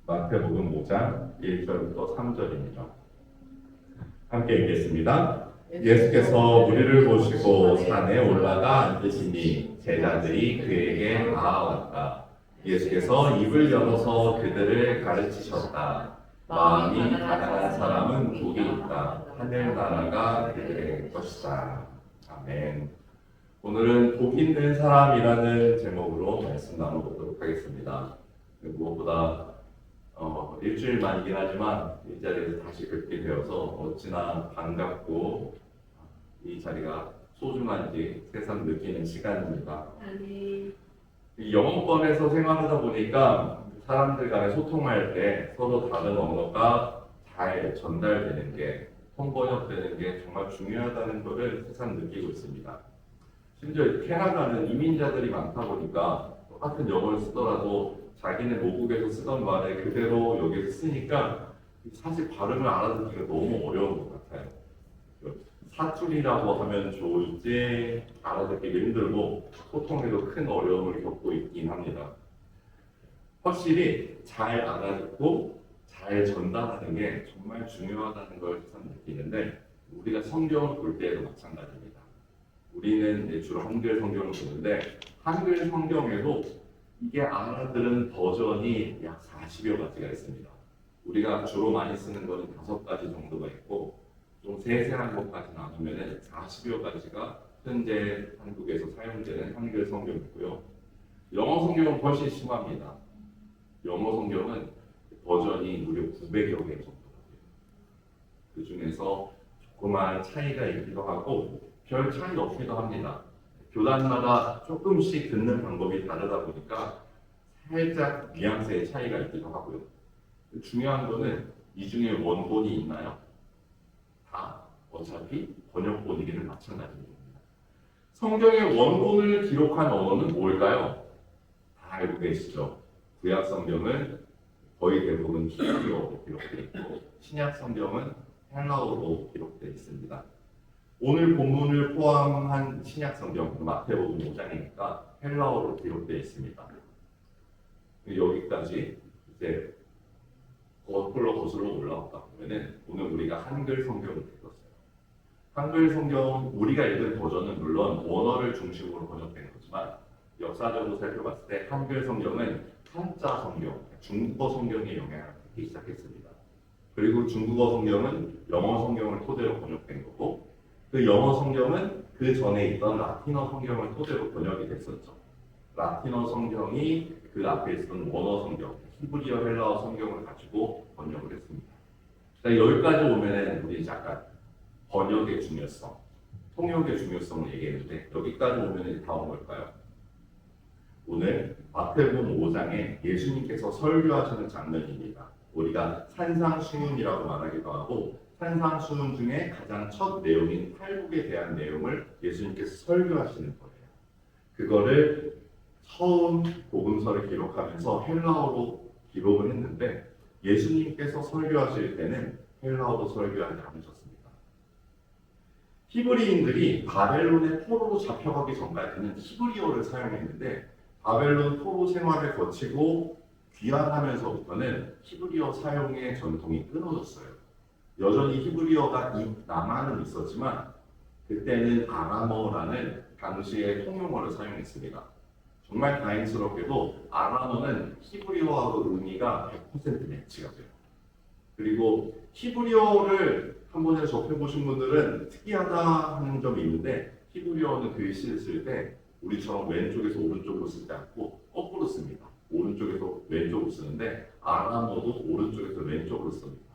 마태복음 5장 1절부터 3절입니다. 함께 읽겠습니다. 예수께서 무리를 보시고 산에 올라가 앉으시니 제자들이 그에게 나아왔다. 예수께서 입을 열어서 그들을 가르치셨다. 마음이 가난한 사람은 복이 있다. 하늘나라가 그들의 것이다. 아멘. 오늘은 복 있는 사람이라는 제목으로 말씀 나눠보도록 하겠습니다. 무엇보다 일주일 만이긴 하지만 이 자리에서 다시 뵙게 되어서 어찌나 반갑고 이 자리가 소중한지 새삼 느끼는 시간입니다. 이 영어권에서 생활하다 보니까 사람들 간에 소통할 때 서로 다른 언어가 잘 전달되는 게, 통번역되는 게 정말 중요하다는 것을 새삼 느끼고 있습니다. 심지어 캐나다는 이민자들이 많다 보니까 똑같은 영어를 쓰더라도 자기네 모국에서 쓰던 말을 그대로 여기서 쓰니까 사실 발음을 알아듣기가 너무 어려운 것 같아요. 사투리라고 하면 좋을지 알아듣기 힘들고 소통에도 큰 어려움을 겪고 있긴 합니다. 확실히 잘 알아듣고 잘 전달하는 게 정말 중요하다는 걸 참 느끼는데, 우리가 성경을 볼 때에도 마찬가지입니다. 우리는 주로 한글 성경을 보는데 한글 성경에도 이게 알아들은 버전이 약 40여 가지가 있습니다. 우리가 주로 많이 쓰는 것은 5가지 정도가 있고, 좀 세세한 것까지 나누면 40여 가지가 현재 한국에서 사용되는 한글 성경이고요. 영어 성경은 훨씬 심합니다. 영어 성경은 버전이 무려 900여 개 정도가 돼요. 그 중에서 조그마한 차이가 있기도 하고 별 차이 없기도 합니다. 교단마다 조금씩 듣는 방법이 다르다 보니까 살짝 뉘앙스의 차이가 있기도 하고요. 중요한 거는 이 중에 원본이 있나요? 다 어차피 번역본이기는 마찬가지입니다. 성경의 원본을 기록한 언어는 뭘까요? 다 알고 계시죠? 구약 성경은 거의 대부분 히브리어로 기록되어 있고 신약 성경은 헬라어로 기록되어 있습니다. 오늘 본문을 포함한 신약 성경 마태복음 5장이니까 헬라어로 기록되어 있습니다. 여기까지 이제 거슬러 올라왔다 보면은 오늘 우리가 한글 성경을 읽었어요. 한글 성경 우리가 읽은 버전은 물론 원어를 중심으로 번역된 거지만 역사적으로 살펴봤을 때 한글 성경은 한자 성경, 중국어 성경의 영향을 받기 시작했습니다. 그리고 중국어 성경은 영어 성경을 토대로 번역된 거고, 그 영어 성경은 그 전에 있던 라틴어 성경을 토대로 번역이 됐었죠. 라틴어 성경이 그 앞에 있었던 원어 성경, 히브리어 헬라어 성경을 가지고 번역을 했습니다. 그러니까 여기까지 오면 우리 잠깐 번역의 중요성, 통역의 중요성을 얘기했는데 여기까지 오면 다음 뭘까요? 오늘 마태복음 5장에 예수님께서 설교하시는 장면입니다. 우리가 산상수훈이라고 말하기도 하고 산상수훈 중에 가장 첫 내용인 팔복에 대한 내용을 예수님께서 설교하시는 거예요. 그거를 처음 복음서를 기록하면서 헬라어로 기록을 했는데 예수님께서 설교하실 때는 헬라어로 설교하지 않으셨습니다. 히브리인들이 바벨론의 포로로 잡혀가기 전까지는 히브리어를 사용했는데 바벨론 포로 생활을 거치고 귀환하면서부터는 히브리어 사용의 전통이 끊어졌어요. 여전히 히브리어가 남아는 있었지만 그때는 아람어라는 당시의 통용어를 사용했습니다. 정말 다행스럽게도 아람어는 히브리어하고 의미가 100% 매치가 돼요. 그리고 히브리어를 한 번에 접해보신 분들은 특이하다 하는 점이 있는데 히브리어는 글씨를 쓸 때 우리처럼 왼쪽에서 오른쪽으로 쓰지 않고 거꾸로 씁니다. 오른쪽에서 왼쪽으로 쓰는데 아람어도 오른쪽에서 왼쪽으로 씁니다.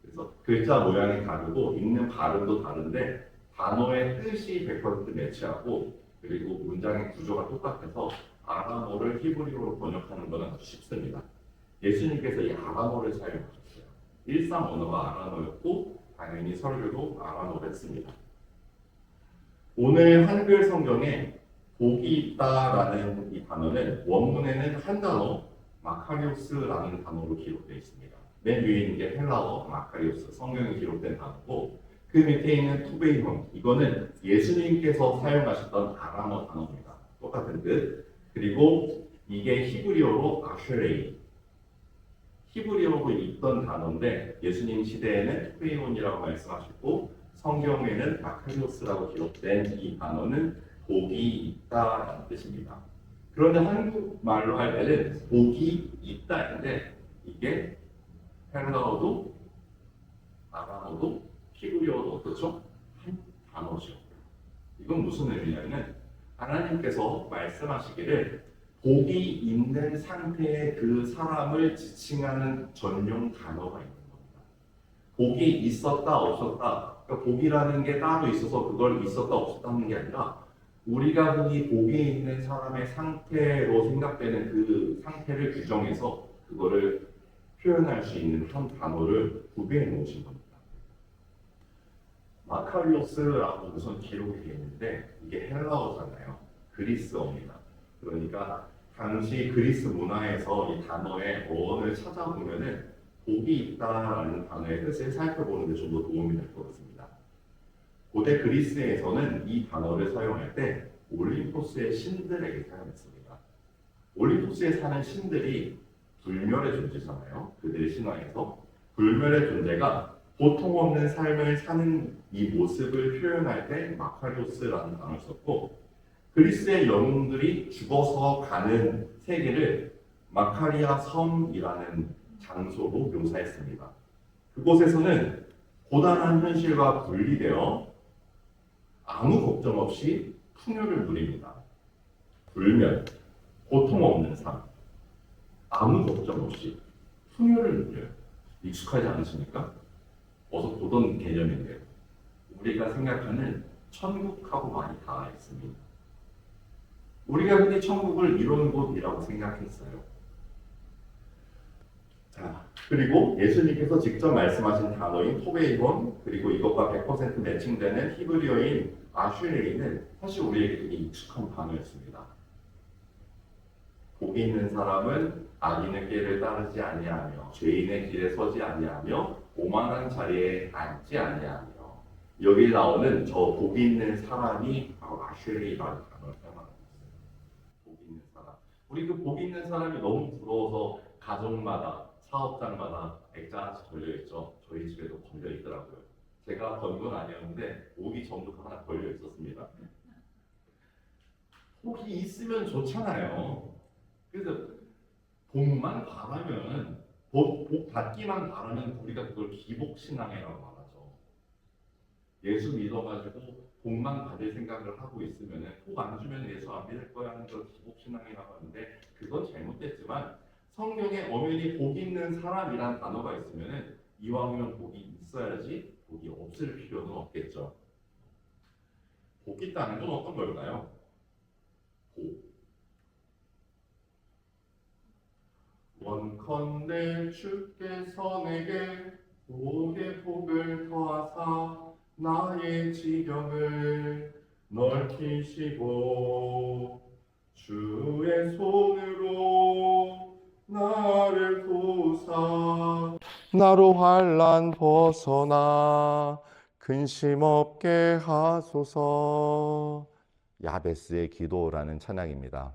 그래서 글자 모양이 다르고 읽는 발음도 다른데 단어의 뜻이 100% 매치하고 그리고 문장의 구조가 똑같아서 아람어를 히브리어로 번역하는 것은 아주 쉽습니다. 예수님께서 이 아람어를 사용하셨어요. 일상 언어가 아람어였고 당연히 설교도 아람어로 했습니다. 오늘 한글 성경에 복이 있다라는 이 단어는 원문에는 한 단어 마카리오스라는 단어로 기록되어 있습니다. 맨 위에 있는 게 헬라어 마카리오스, 성경에 기록된 단어고 그 밑에 있는 투베이몬, 이거는 예수님께서 사용하셨던 아람어 단어입니다. 똑같은 뜻. 그리고 이게 히브리어로 아쉐레이, 히브리어로 있던 단어인데 예수님 시대에는 후이온이라고 말씀하셨고 성경에는 마카리오스라고 기록된 이 단어는 복이 있다라는 뜻입니다. 그런데 한국말로 할 때는 복이 있다인데 이게 헬라어도 아람어도 히브리어도 어떻죠? 한 단어죠. 이건 무슨 의미냐면 하나님께서 말씀하시기를 복이 있는 상태의 그 사람을 지칭하는 전용 단어가 있는 겁니다. 복이 있었다 없었다. 그러니까 복이라는 게 따로 있어서 그걸 있었다 없었다 하는 게 아니라 우리가 흔히 복이 있는 사람의 상태로 생각되는 그 상태를 규정해서 그거를 표현할 수 있는 한 단어를 구비해 놓으신 겁니다. 마카리오스라고 우선 기록이 되어 있는데 이게 헬라어잖아요. 그리스어입니다. 그러니까 당시 그리스 문화에서 이 단어의 어원을 찾아보면은 복이 있다라는 단어의 뜻을 살펴보는 데 좀 더 도움이 될 것 같습니다. 고대 그리스에서는 이 단어를 사용할 때 올림포스의 신들에게 사용했습니다. 올림포스에 사는 신들이 불멸의 존재잖아요. 그들의 신화에서 불멸의 존재가 고통 없는 삶을 사는 이 모습을 표현할 때 마카리오스라는 단어를 썼고 그리스의 영웅들이 죽어서 가는 세계를 마카리아 섬이라는 장소로 묘사했습니다. 그곳에서는 고단한 현실과 분리되어 아무 걱정 없이 풍요를 누립니다. 불멸, 고통 없는 삶, 아무 걱정 없이 풍요를 누려요. 익숙하지 않으십니까? 어서 보던 개념인데요. 우리가 생각하는 천국하고 많이 닿아 있습니다. 우리가 흔히 천국을 이런 곳이라고 생각했어요. 자, 그리고 예수님께서 직접 말씀하신 단어인 토베이본 그리고 이것과 100% 매칭되는 히브리어인 아슈레이는 사실 우리에게 되게 익숙한 단어였습니다. 복이 있는 사람은 악인의 길을 따르지 아니하며 죄인의 길에 서지 아니하며 오만한 자리에 앉지 아니하며 여기 나오는 저 복이 있는 사람이 바로 아슈레이라는 단어를 사용하는 거예요. 복이 있는 사람. 우리 그 복이 있는 사람이 너무 부러워서 가정마다 사업장마다 액자 하나씩 걸려있죠. 저희 집에도 걸려있더라고요. 제가 건 건 아니었는데 오기 전부터 하나 걸려 있었습니다. 복이 있으면 좋잖아요. 그래서 복만 바라면 복 받기만 바라면 우리가 그걸 기복신앙이라고 말하죠. 예수 믿어가지고 복만 받을 생각을 하고 있으면 복 안 주면 예수 안 믿을 거야 하는 걸 기복신앙이라고 하는데 그건 잘못됐지만 성경에 엄연히 복 있는 사람이란 단어가 있으면 이왕이면 복이 있어야지 복이 없을 필요는 없겠죠. 복 있다는 건 어떤 걸까요? 복. 원컨대 주께서 내게 복의 복을 더하사 나의 지경을 넓히시고 주의 손으로 나를 도우사 나로 환난 벗어나 근심 없게 하소서. 야베스의 기도라는 찬양입니다.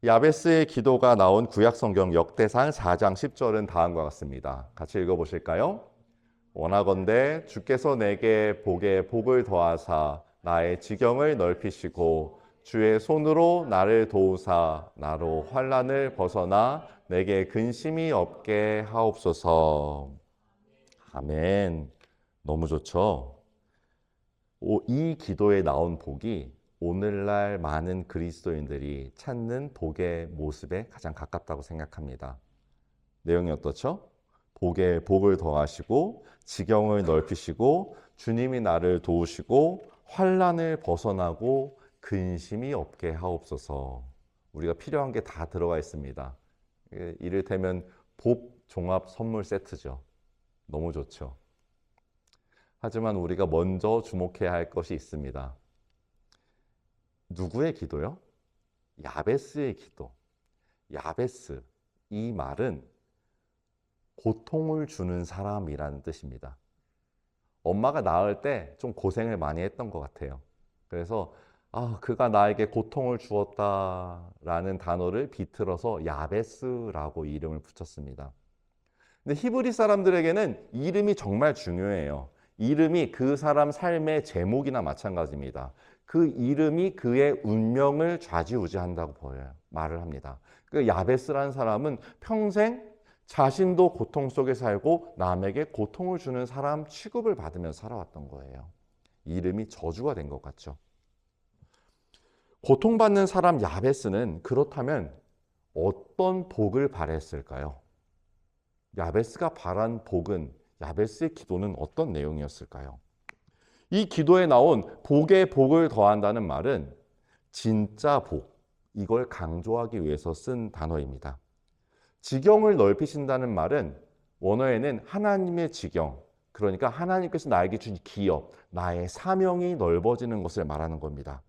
야베스의 기도가 나온 구약성경 역대상 4장 10절은 다음과 같습니다. 같이 읽어보실까요? 원하건대 주께서 내게 복에 복을 더하사 나의 지경을 넓히시고 주의 손으로 나를 도우사 나로 환난을 벗어나 내게 근심이 없게 하옵소서. 아멘. 너무 좋죠? 이 기도에 나온 복이 오늘날 많은 그리스도인들이 찾는 복의 모습에 가장 가깝다고 생각합니다. 내용이 어떻죠? 복에 복을 더하시고 지경을 넓히시고 주님이 나를 도우시고 환난을 벗어나고 근심이 없게 하옵소서. 우리가 필요한 게 다 들어가 있습니다. 이를테면 복 종합 선물 세트죠. 너무 좋죠. 하지만 우리가 먼저 주목해야 할 것이 있습니다. 누구의 기도요? 야베스의 기도. 야베스, 이 말은 고통을 주는 사람이라는 뜻입니다. 엄마가 낳을 때 좀 고생을 많이 했던 것 같아요. 그래서 그가 나에게 고통을 주었다라는 단어를 비틀어서 야베스라고 이름을 붙였습니다. 근데 히브리 사람들에게는 이름이 정말 중요해요. 이름이 그 사람 삶의 제목이나 마찬가지입니다. 그 이름이 그의 운명을 좌지우지한다고 보여요. 말을 합니다. 그 야베스라는 사람은 평생 자신도 고통 속에 살고 남에게 고통을 주는 사람 취급을 받으며 살아왔던 거예요. 이름이 저주가 된 것 같죠. 고통받는 사람 야베스는 그렇다면 어떤 복을 바랬을까요? 야베스가 바란 복은, 야베스의 기도는 어떤 내용이었을까요? 이 기도에 나온 복에 복을 더한다는 말은 진짜 복, 이걸 강조하기 위해서 쓴 단어입니다. 지경을 넓히신다는 말은 원어에는 하나님의 지경, 그러니까 하나님께서 나에게 준 기업, 나의 사명이 넓어지는 것을 말하는 겁니다.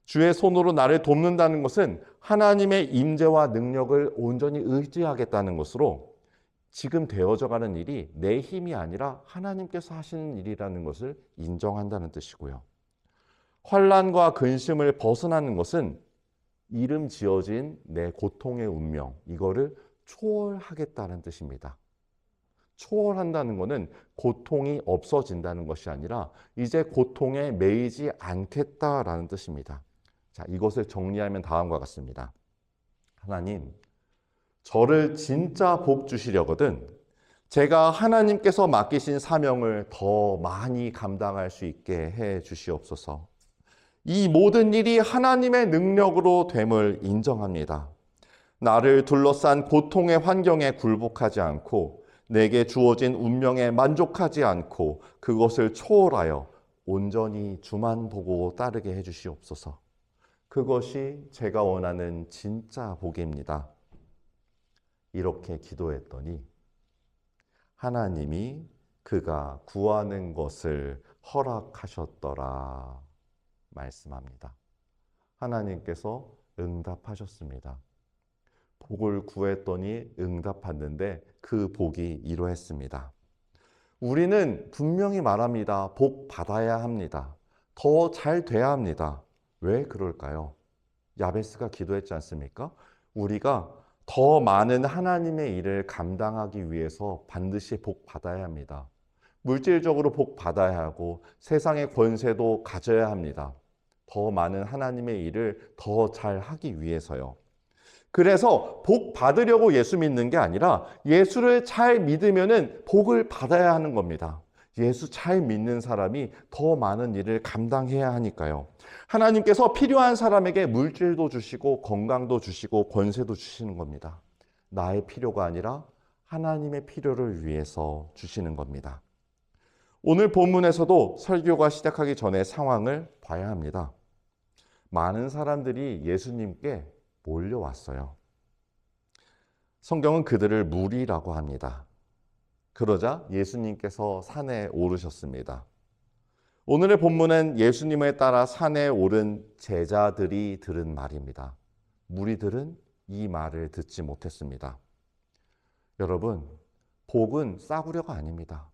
주의 손으로 나를 돕는다는 것은 하나님의 임재와 능력을 온전히 의지하겠다는 것으로 지금 되어져 가는 일이 내 힘이 아니라 하나님께서 하시는 일이라는 것을 인정한다는 뜻이고요. 환난과 근심을 벗어나는 것은 이름 지어진 내 고통의 운명, 이거를 초월하겠다는 뜻입니다. 초월한다는 것은 고통이 없어진다는 것이 아니라 이제 고통에 매이지 않겠다라는 뜻입니다. 자, 이것을 정리하면 다음과 같습니다. 하나님, 저를 진짜 복 주시려거든 제가 하나님께서 맡기신 사명을 더 많이 감당할 수 있게 해 주시옵소서. 이 모든 일이 하나님의 능력으로 됨을 인정합니다. 나를 둘러싼 고통의 환경에 굴복하지 않고 내게 주어진 운명에 만족하지 않고 그것을 초월하여 온전히 주만 보고 따르게 해 주시옵소서. 그것이 제가 원하는 진짜 복입니다. 이렇게 기도했더니 하나님이 그가 구하는 것을 허락하셨더라 말씀합니다. 하나님께서 응답하셨습니다. 복을 구했더니 응답했는데 그 복이 이루어졌습니다. 우리는 분명히 말합니다. 복 받아야 합니다. 더 잘 돼야 합니다. 왜 그럴까요? 야베스가 기도했지 않습니까? 우리가 더 많은 하나님의 일을 감당하기 위해서 반드시 복 받아야 합니다. 물질적으로 복 받아야 하고 세상의 권세도 가져야 합니다. 더 많은 하나님의 일을 더 잘 하기 위해서요. 그래서 복 받으려고 예수 믿는 게 아니라 예수를 잘 믿으면은 복을 받아야 하는 겁니다. 예수 잘 믿는 사람이 더 많은 일을 감당해야 하니까요. 하나님께서 필요한 사람에게 물질도 주시고 건강도 주시고 권세도 주시는 겁니다. 나의 필요가 아니라 하나님의 필요를 위해서 주시는 겁니다. 오늘 본문에서도 설교가 시작하기 전에 상황을 봐야 합니다. 많은 사람들이 예수님께 몰려왔어요. 성경은 그들을 무리라고 합니다. 그러자 예수님께서 산에 오르셨습니다. 오늘의 본문은 예수님을 따라 산에 오른 제자들이 들은 말입니다. 무리들은 이 말을 듣지 못했습니다. 여러분, 복은 싸구려가 아닙니다.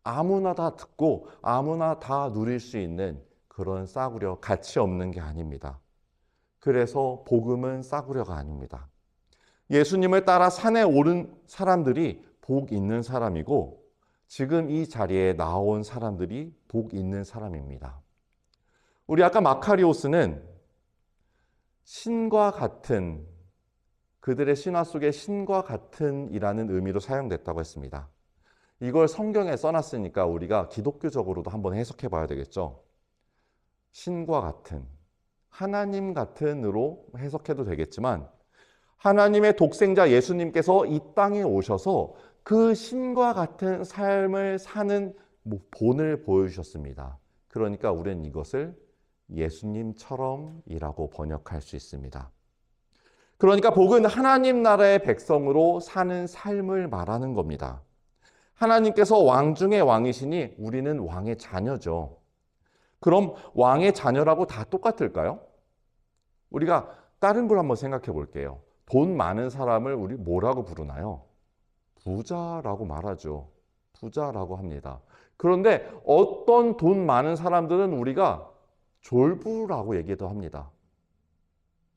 아무나 다 듣고 아무나 다 누릴 수 있는 그런 싸구려, 가치 없는 게 아닙니다. 그래서 복음은 싸구려가 아닙니다. 예수님을 따라 산에 오른 사람들이 복 있는 사람이고 지금 이 자리에 나온 사람들이 복 있는 사람입니다. 우리 아까 마카리오스는 신과 같은, 그들의 신화 속에 신과 같은 이라는 의미로 사용됐다고 했습니다. 이걸 성경에 써놨으니까 우리가 기독교적으로도 한번 해석해 봐야 되겠죠. 신과 같은, 하나님 같은으로 해석해도 되겠지만 하나님의 독생자 예수님께서 이 땅에 오셔서 그 신과 같은 삶을 사는 본을 보여주셨습니다. 그러니까 우리는 이것을 예수님처럼이라고 번역할 수 있습니다. 그러니까 복은 하나님 나라의 백성으로 사는 삶을 말하는 겁니다. 하나님께서 왕 중의 왕이시니 우리는 왕의 자녀죠. 그럼 왕의 자녀라고 다 똑같을까요? 우리가 다른 걸 한번 생각해 볼게요. 돈 많은 사람을 우리 뭐라고 부르나요? 부자라고 말하죠. 부자라고 합니다. 그런데 어떤 돈 많은 사람들은 우리가 졸부라고 얘기도 합니다.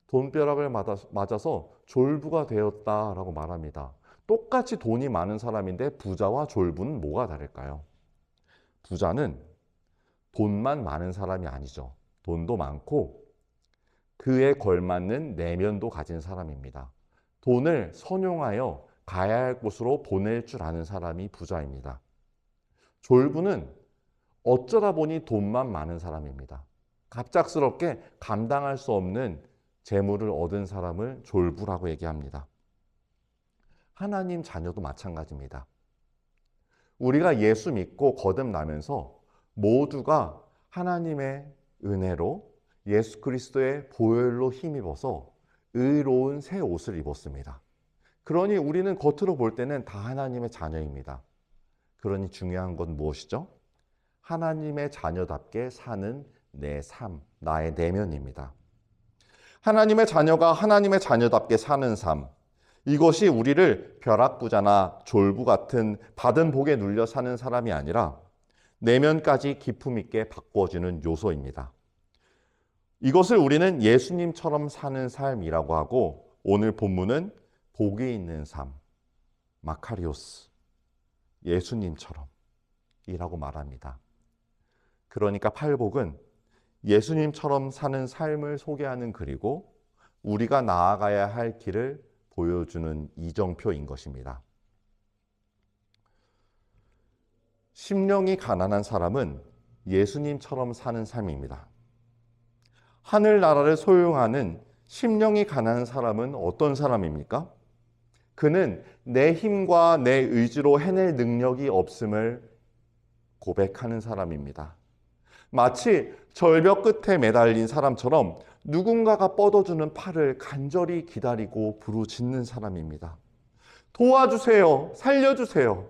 돈벼락을 맞아서 졸부가 되었다라고 말합니다. 똑같이 돈이 많은 사람인데 부자와 졸부는 뭐가 다를까요? 부자는 돈만 많은 사람이 아니죠. 돈도 많고 그에 걸맞는 내면도 가진 사람입니다. 돈을 선용하여 가야 할 곳으로 보낼 줄 아는 사람이 부자입니다. 졸부는 어쩌다 보니 돈만 많은 사람입니다. 갑작스럽게 감당할 수 없는 재물을 얻은 사람을 졸부라고 얘기합니다. 하나님 자녀도 마찬가지입니다. 우리가 예수 믿고 거듭나면서 모두가 하나님의 은혜로 예수 그리스도의 보혈로 힘입어서 의로운 새 옷을 입었습니다. 그러니 우리는 겉으로 볼 때는 다 하나님의 자녀입니다. 그러니 중요한 건 무엇이죠? 하나님의 자녀답게 사는 내 삶, 나의 내면입니다. 하나님의 자녀가 하나님의 자녀답게 사는 삶, 이것이 우리를 벼락부자나 졸부 같은 받은 복에 눌려 사는 사람이 아니라 내면까지 기품 있게 바꿔주는 요소입니다. 이것을 우리는 예수님처럼 사는 삶이라고 하고 오늘 본문은 복이 있는 삶, 마카리오스, 예수님처럼 이라고 말합니다. 그러니까 팔복은 예수님처럼 사는 삶을 소개하는 글이고 우리가 나아가야 할 길을 보여주는 이정표인 것입니다. 심령이 가난한 사람은 예수님처럼 사는 삶입니다. 하늘나라를 소유하는 심령이 가난한 사람은 어떤 사람입니까? 그는 내 힘과 내 의지로 해낼 능력이 없음을 고백하는 사람입니다. 마치 절벽 끝에 매달린 사람처럼 누군가가 뻗어주는 팔을 간절히 기다리고 부르짖는 사람입니다. 도와주세요. 살려주세요.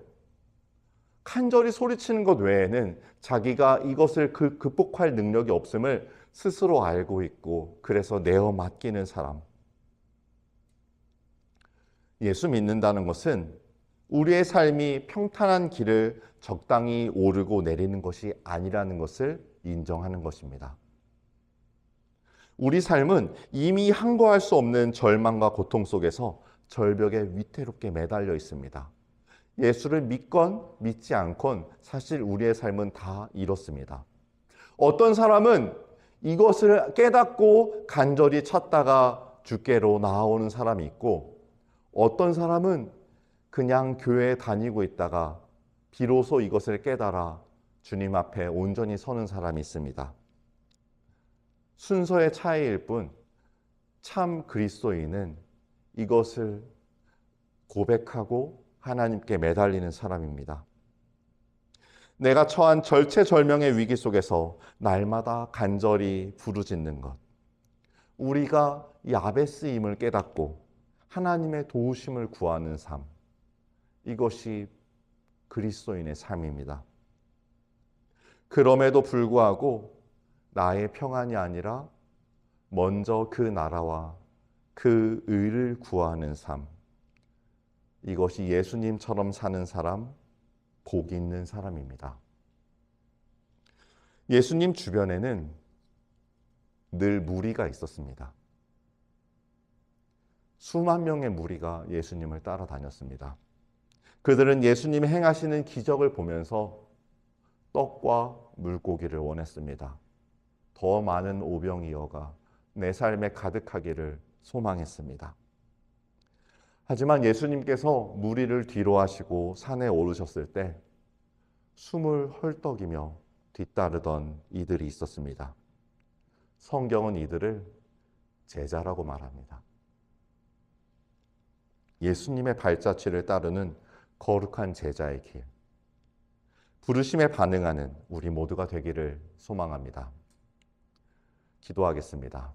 간절히 소리치는 것 외에는 자기가 이것을 극복할 능력이 없음을 스스로 알고 있고 그래서 내어 맡기는 사람. 예수 믿는다는 것은 우리의 삶이 평탄한 길을 적당히 오르고 내리는 것이 아니라는 것을 인정하는 것입니다. 우리 삶은 이미 항거할 수 없는 절망과 고통 속에서 절벽에 위태롭게 매달려 있습니다. 예수를 믿건 믿지 않건 사실 우리의 삶은 다 이렇습니다. 어떤 사람은 이것을 깨닫고 간절히 찾다가 주께로 나아오는 사람이 있고 어떤 사람은 그냥 교회에 다니고 있다가 비로소 이것을 깨달아 주님 앞에 온전히 서는 사람이 있습니다. 순서의 차이일 뿐 참 그리스도인은 이것을 고백하고 하나님께 매달리는 사람입니다. 내가 처한 절체절명의 위기 속에서 날마다 간절히 부르짖는 것. 우리가 야베스임을 깨닫고 하나님의 도우심을 구하는 삶. 이것이 그리스도인의 삶입니다. 그럼에도 불구하고 나의 평안이 아니라 먼저 그 나라와 그 의를 구하는 삶. 이것이 예수님처럼 사는 사람, 복 있는 사람입니다. 예수님 주변에는 늘 무리가 있었습니다. 수만 명의 무리가 예수님을 따라다녔습니다. 그들은 예수님이 행하시는 기적을 보면서 떡과 물고기를 원했습니다. 더 많은 오병이어가 내 삶에 가득하기를 소망했습니다. 하지만 예수님께서 무리를 뒤로 하시고 산에 오르셨을 때 숨을 헐떡이며 뒤따르던 이들이 있었습니다. 성경은 이들을 제자라고 말합니다. 예수님의 발자취를 따르는 거룩한 제자의 길. 부르심에 반응하는 우리 모두가 되기를 소망합니다. 기도하겠습니다.